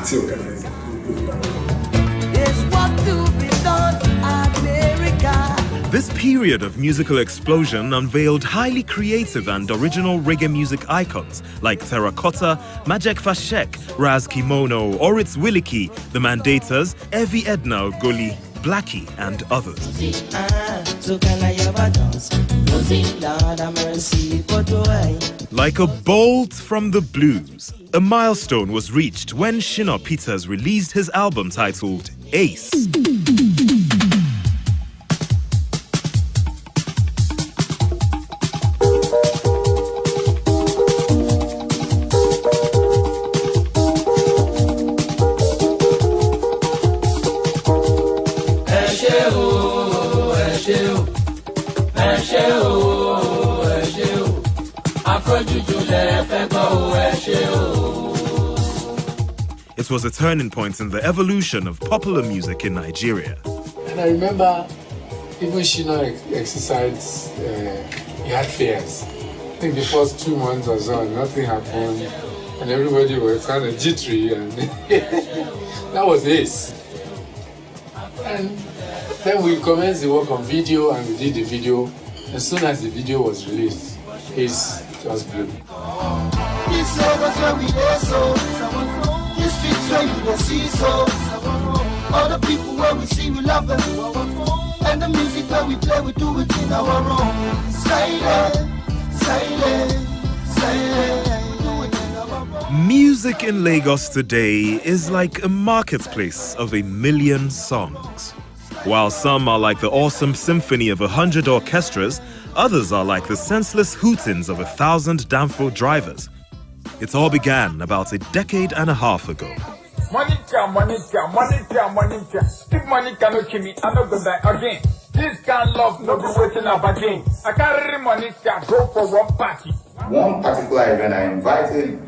party organizer. This period of musical explosion unveiled highly creative and original reggae music icons like Terracotta, Majek Fashek, Raz Kimono, Oritz Williki, The Mandators, Evie Edna Ogoli, Blackie, and others. Like a bolt from the blues, a milestone was reached when Shina Peters released his album titled Ace. It was a turning point in the evolution of popular music in Nigeria. And I remember even Shina exercised, he had fears. I think the first 2 months or so, nothing happened, and everybody was kind of jittery, and that was Ace. And then we commenced the work on video, and we did the video. As soon as the video was released, Ace just blew. Where you will see so all the people where we see we love them, and the music where we play we do it in our own silent. Music in Lagos today is like a marketplace of a million songs. While some are like the awesome symphony of 100 orchestras, others are like the senseless hootings of 1,000 Danfo drivers. It all began about a decade and a half ago. Monica. If Monica no kill me, I no go die again. This kind of love no be waiting up again. I carry Monica go for one party. One particular event I invited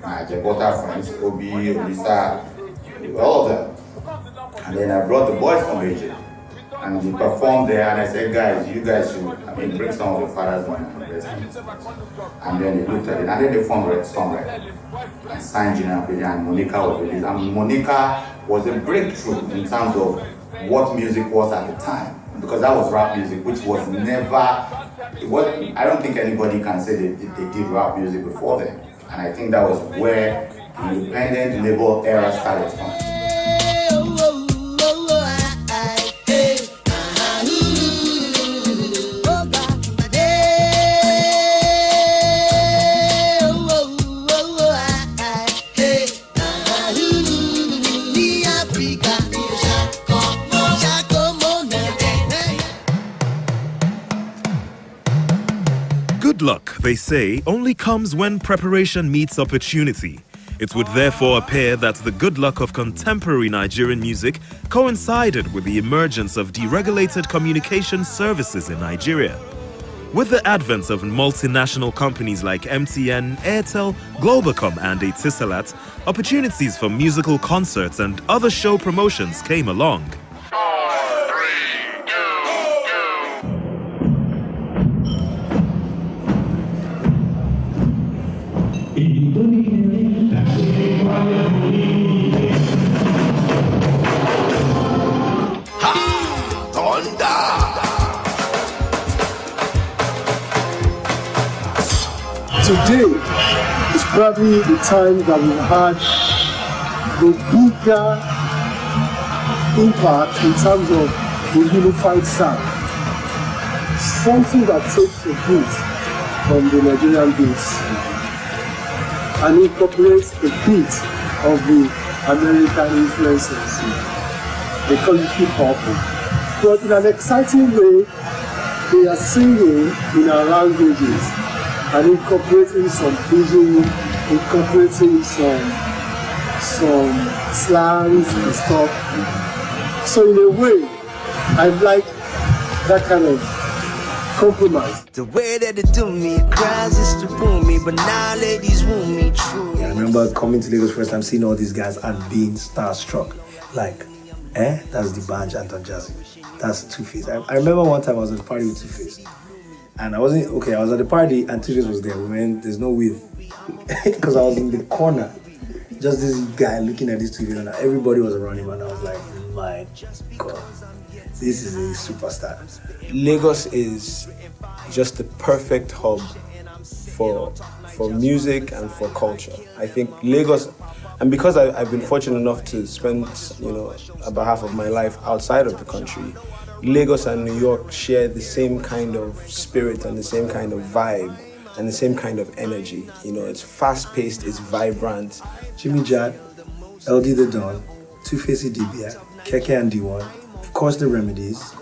my Jebota friends, Obi, Olisa, all of them. And then I brought the boys from AJ. And they performed there, and I said, guys, you guys should, bring some of your fathers on and invest. And then they looked at it, and then they formed Red Songwriter and signed Gina Peja, and Monica was released. And Monica was a breakthrough in terms of what music was at the time, because that was rap music, which was never, I don't think anybody can say they did rap music before then. And I think that was where the independent label era started from. Good luck, they say, only comes when preparation meets opportunity. It would therefore appear that the good luck of contemporary Nigerian music coincided with the emergence of deregulated communication services in Nigeria. With the advent of multinational companies like MTN, Airtel, Globacom and Etisalat, opportunities for musical concerts and other show promotions came along. Today is probably the time that we've had the bigger impact in terms of the unified sound. Something that takes a beat from the Nigerian beats and incorporates a bit of the American influences. They call it hip hop. But in an exciting way, they are singing in our languages and incorporating some pidgin, incorporating some slangs and stuff. So in a way, I like that kind of compromise. The way that they do me, cries is to pull me, but now ladies woo me true. I remember coming to Lagos first time, seeing all these guys and being starstruck. Like, that's the Banj Anton Jazzy. That's Two-Face. I remember one time I was at a party with Two-Face. And I was at the party and Two-Face was there. There's no weed. Because I was in the corner. just this guy looking at this TV, and everybody was around him, and I was like, my God, this is a superstar. Lagos is just the perfect hub for music and for culture. I think Lagos, and because I've been fortunate enough to spend, about half of my life outside of the country, Lagos and New York share the same kind of spirit and the same kind of vibe and the same kind of energy. It's fast-paced, it's vibrant. Jimmy Jad, LD the Don, Two-Face Idibia, Keke and D1, of course the Remedies,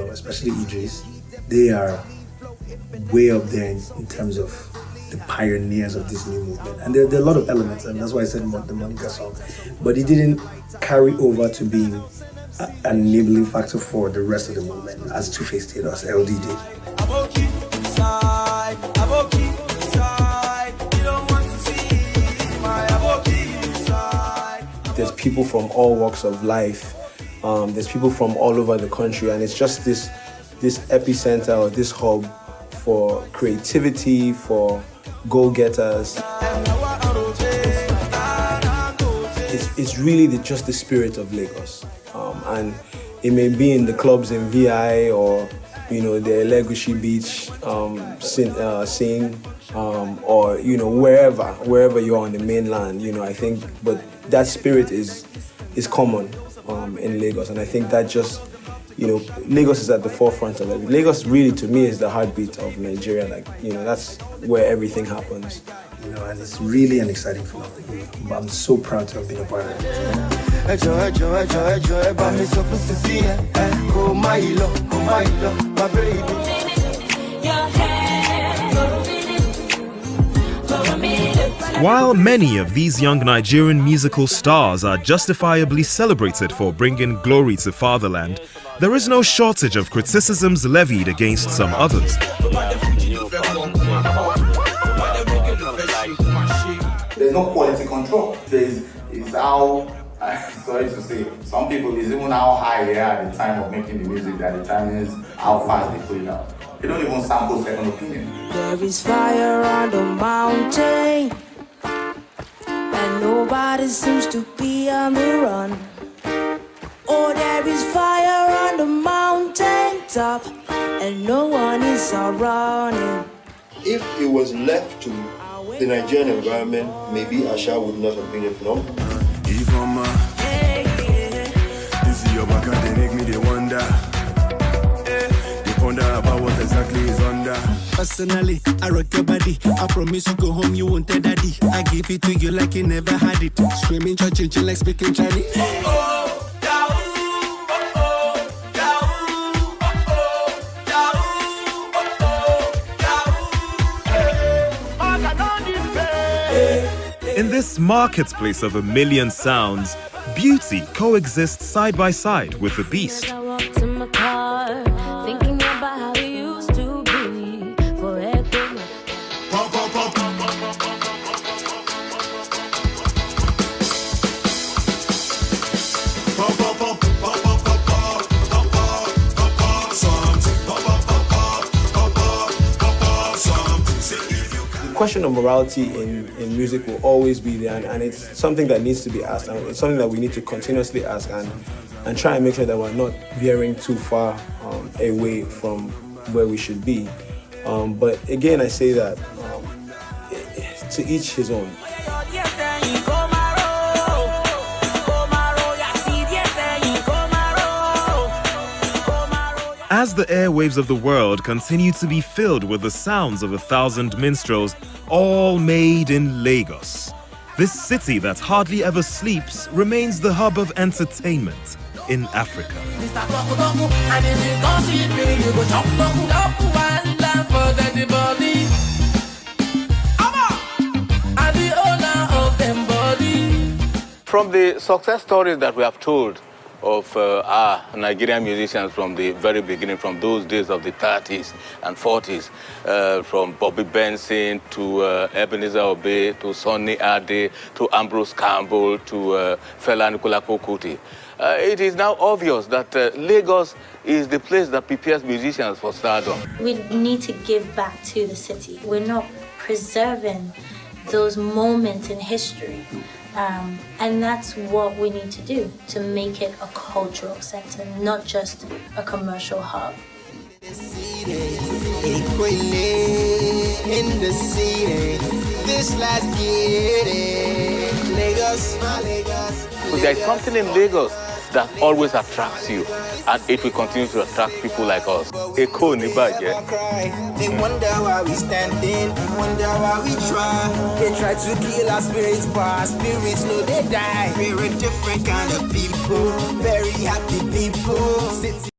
especially Idris, they are way up there in terms of the pioneers of this new movement. And there are a lot of elements, and that's why I said the Monica song. But it didn't carry over to being an enabling factor for the rest of the movement, as Two-Face did, as LD did. There's people from all walks of life. There's people from all over the country, and it's just this epicenter or this hub for creativity, for go-getters. It's really just the spirit of Lagos. And it may be in the clubs in VI or, the Elegushi Beach scene, or, wherever you are on the mainland, I think, but that spirit is common in Lagos. And I think that just, Lagos is at the forefront of it. Lagos really, to me, is the heartbeat of Nigeria. That's where everything happens. And it's really an exciting phenomenon. I'm so proud to have been a part of it. While many of these young Nigerian musical stars are justifiably celebrated for bringing glory to fatherland, there is no shortage of criticisms levied against some others. There's no quality control. It's how, sorry to say, some people, it's even how high they are at the time of making the music that determines how fast they put it out. They don't even sample second opinion. There is fire on the mountain, and nobody seems to be on the run. Oh, there is fire on the mountain top, and no one is running. If it was left to the Nigerian environment, maybe Asha would not have been a phenomenon. This is your back, they make me they wonder. They wonder about what exactly is under. Personally, I rock your body. I promise you go home, you won't tell daddy. I give it to you like you never had it. Screaming, churching, like speaking Chinese. In this marketplace of a million sounds, beauty coexists side by side with the beast. I walked to my car, thinking about how we used to be forever. The question of morality in music will always be there, and it's something that needs to be asked, and it's something that we need to continuously ask and try and make sure that we're not veering too far away from where we should be. But again, I say that to each his own. As the airwaves of the world continue to be filled with the sounds of 1,000 minstrels, all made in Lagos, this city that hardly ever sleeps remains the hub of entertainment in Africa. From the success stories that we have told of our Nigerian musicians from the very beginning, from those days of the 30s and 40s, from Bobby Benson to Ebenezer Obey to Sonny Ade to Ambrose Campbell to Fela Anikulapo Kuti. It is now obvious that Lagos is the place that prepares musicians for stardom. We need to give back to the city. We're not preserving those moments in history And that's what we need to do to make it a cultural center, not just a commercial hub. In the city, this last get Lagos, my Lagos. So there is something in Lagos that always attracts you, and it will continue to attract people like us. Eko ni baje. They wonder why we standing, wonder why we try. They try to kill our spirits, but our spirits know they die. We're a different kind of people, very happy people.